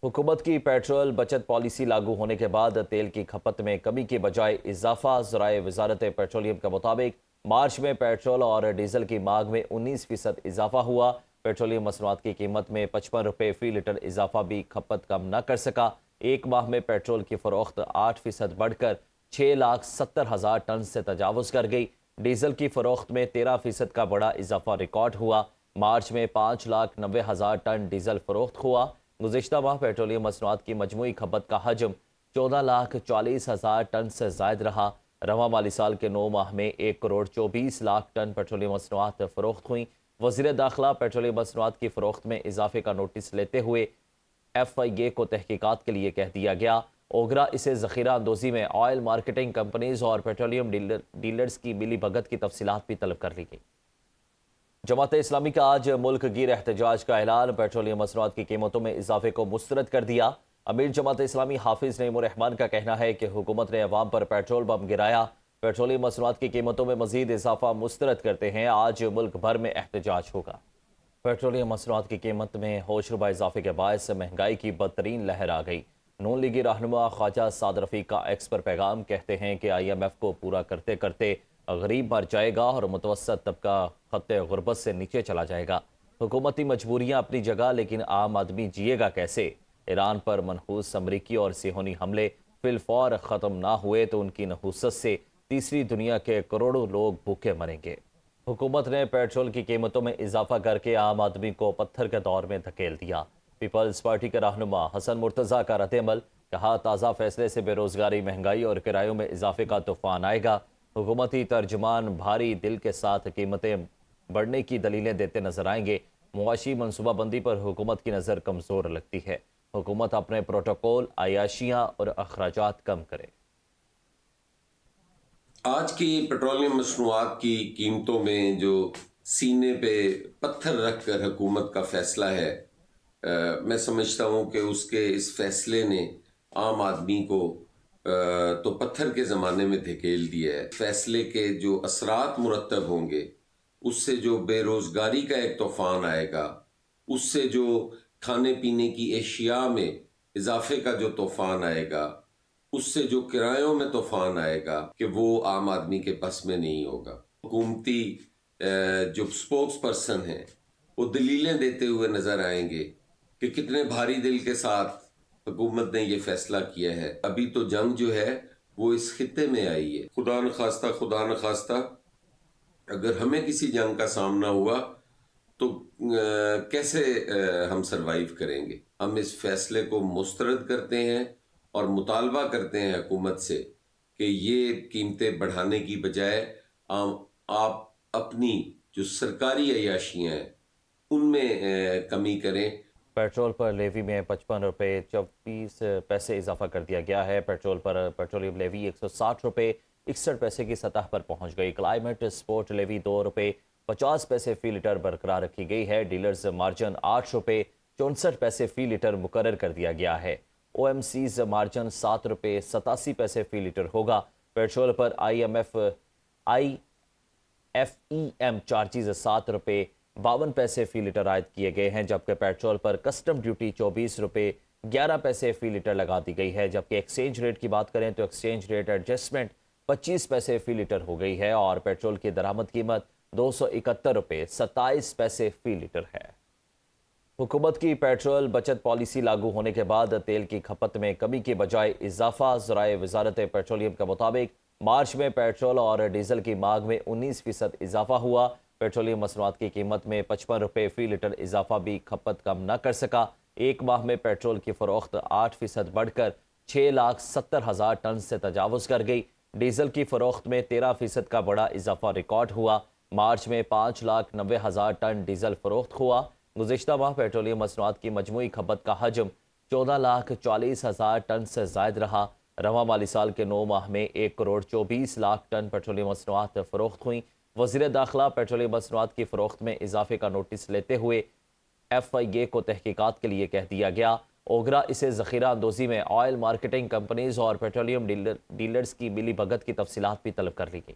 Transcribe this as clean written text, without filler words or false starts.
हुकूमत की पेट्रोल बचत पॉलिसी लागू होने के बाद तेल की खपत में कमी के बजाय इजाफा। ज़राए वजारत पेट्रोलियम के मुताबिक मार्च में पेट्रोल और डीजल की मांग में 19% इजाफा हुआ। पेट्रोलियम मसनूआत की कीमत में 55 रुपये फ़ी लीटर इजाफा भी खपत कम न कर सका। एक माह में पेट्रोल की फ़रोख्त 8% बढ़कर 6,70,000 टन से तजावज़ कर गई। डीजल की फ़रोख्त में 13% का बड़ा इजाफा रिकॉर्ड हुआ। मार्च में 5,90,000 टन डीजल फ़रोख्त हुआ। गुज़िश्ता माह पेट्रोलियम मसनूआत की मजमूई खपत का हजम 14,40,000 टन से ज़ायद रहा। रवां माली साल के 9 माह में 1,24,00,000 टन पेट्रोलियम मसनूआत फ़रोख्त हुई। वज़ीर दाखिला पेट्रोलियम मसनूआत की फ़रोख्त में इजाफे का नोटिस लेते हुए FIA को तहकीकात के लिए कह दिया गया। ओगरा इसे ज़ख़ीरा अंदोज़ी में ऑयल मार्केटिंग कंपनीज़ और पेट्रोलियम डीलर्स की मिली भगत की तफसीलात भी तलब कर ली गई। जमात इस्लामी का आज मुल्क गिर एहतजाज का ऐलान। पेट्रोलियम मसनूआत की कीमतों में इजाफे को मुस्तरद कर दिया। अमीर जमात इस्लामी हाफिज नईमुर रहमान का कहना है कि हुकूमत ने अवाम पर पेट्रोल बम गिराया। पेट्रोलियम मसनूआत की कीमतों में मजीद इजाफा मुस्तरद करते हैं आज मुल्क भर में एहतजाज होगा। पेट्रोलियम मसनूआत की कीमत में होशरुबा इजाफे के बायस महंगाई की बदतरीन लहर आ गई। नून लीगी रहनुमा ख्वाजा साद रफ़ीक का एक्स पर पैगाम। कहते हैं कि IMF को पूरा करते करते गरीब मर जाएगा और मुतवस्सत तबका खत्ते गुर्बत से नीचे चला जाएगा। हुकूमती मजबूरियां अपनी जगह, लेकिन आम आदमी जिएगा कैसे? ईरान पर मनहूस अमरीकी और सिहोनी हमले फिलफौर ख़त्म ना हुए तो उनकी नहूसत से तीसरी दुनिया के करोड़ों लोग भूखे मरेंगे। हुकूमत ने पेट्रोल की कीमतों में इजाफा करके आम आदमी को पत्थर के दौर में धकेल दिया। पीपल्स पार्टी के रहनुमा हसन मुर्तज़ा का रद्द-ए-अमल। कहा, ताज़ा फैसले से बेरोजगारी, महंगाई और किरायों में इजाफे का तूफान आएगा। हुकूमती तर्जुमान भारी दिल के साथ कीमतें बढ़ने की दलीलें देते नजर आएंगे। मुआशी मनसूबाबंदी पर हुकूमत की नज़र कमज़ोर लगती है। हुकूमत अपने प्रोटोकॉल, अयाशियाँ और अखराजात कम करे। आज की पेट्रोलियम मसनूआत की कीमतों में जो सीने पे पत्थर रख कर हुकूमत का फैसला है, मैं समझता हूँ कि उसके इस फैसले ने आम आदमी को तो पत्थर के ज़माने में धकेल दिया है। फैसले के जो असरात मुरतब होंगे, उससे जो बेरोज़गारी का एक तूफ़ान आएगा, उससे जो खाने पीने की एशिया में इजाफे का जो तूफ़ान आएगा, उससे जो किरायों में तूफान आएगा कि वो आम आदमी के बस में नहीं होगा। हुकूमती जो स्पोक्स पर्सन हैं वो दलीलें देते हुए नजर आएंगे कि कितने भारी दिल के साथ हुकूमत ने ये फैसला किया है। अभी तो जंग जो है वो इस खित्ते में आई है। खुदा न खास्ता अगर हमें किसी जंग का सामना हुआ तो कैसे हम सरवाइव करेंगे। हम इस फैसले को मुस्तरद करते हैं और मुतालबा करते हैं हुकूमत से कि ये कीमतें बढ़ाने की बजाय आप अपनी जो सरकारी अय्याशियाँ हैं उनमें कमी करें। पेट्रोल पर लेवी में 55 रुपये 24 पैसे इजाफा कर दिया गया है। पेट्रोल पर पेट्रोलियम लेवी 160 रुपये 61 पैसे की सतह पर पहुंच गई। क्लाइमेट स्पोर्ट लेवी 2 रुपये 50 पैसे फ़ी लीटर बरकरार रखी गई है। डीलर्स मार्जिन 8 रुपये 64 पैसे फ़ी लीटर मुकर्रर कर दिया गया है। OMC's मार्जिन 7 रुपये 87 पैसे फ़ी लीटर होगा। पेट्रोल पर IFEM चार्जेस 7 रुपये 52 पैसे फ़ी लीटर आयद किए गए हैं, जबकि पेट्रोल पर कस्टम ड्यूटी 24 रुपये 11 पैसे फ़ी लीटर लगा दी गई है। जबकि एक्सचेंज रेट की बात करें तो एक्सचेंज रेट एडजस्टमेंट 25 पैसे फ़ी लीटर हो गई है और पेट्रोल की दरामद कीमत 271 रुपये 27 पैसे फ़ी लीटर है। हुकूमत की पेट्रोल बचत पॉलिसी लागू होने के बाद तेल की खपत में कमी के बजाय इजाफा। ज़राए वजारत पेट्रोलियम के मुताबिक मार्च में पेट्रोल और डीजल की मांग में 19% इजाफा हुआ। पेट्रोलियम मसनूआत की कीमत में 55 रुपये फ़ी लीटर इजाफा भी खपत कम न कर सका। एक माह में पेट्रोल की फ़रोख्त 8% बढ़कर 6,70,000 टन से तजावज़ कर गई। डीजल की फ़रोख्त में 13% का बड़ा इजाफा रिकॉर्ड हुआ। मार्च में 5,90,000 टन डीजल फ़रोख्त हुआ। गुज़िश्ता माह पेट्रोलियम मसनूआत की मजमूई खपत का हजम 14,40,000 टन से ज़ायद रहा। रवां माली साल के 9 माह में 1,24,00,000 टन पेट्रोलियम मसनूआत फ़रोख्त हुई। वज़ीर दाखिला पेट्रोलियम मसनूआत की फ़रोख्त में इजाफे का नोटिस लेते हुए FIA को तहकीकात के लिए कह दिया गया। ओगरा इसे ज़ख़ीरा अंदोज़ी में ऑयल मार्केटिंग कंपनीज़ और पेट्रोलियम डीलर्स की मिली भगत की तफसीलात भी तलब कर ली गई।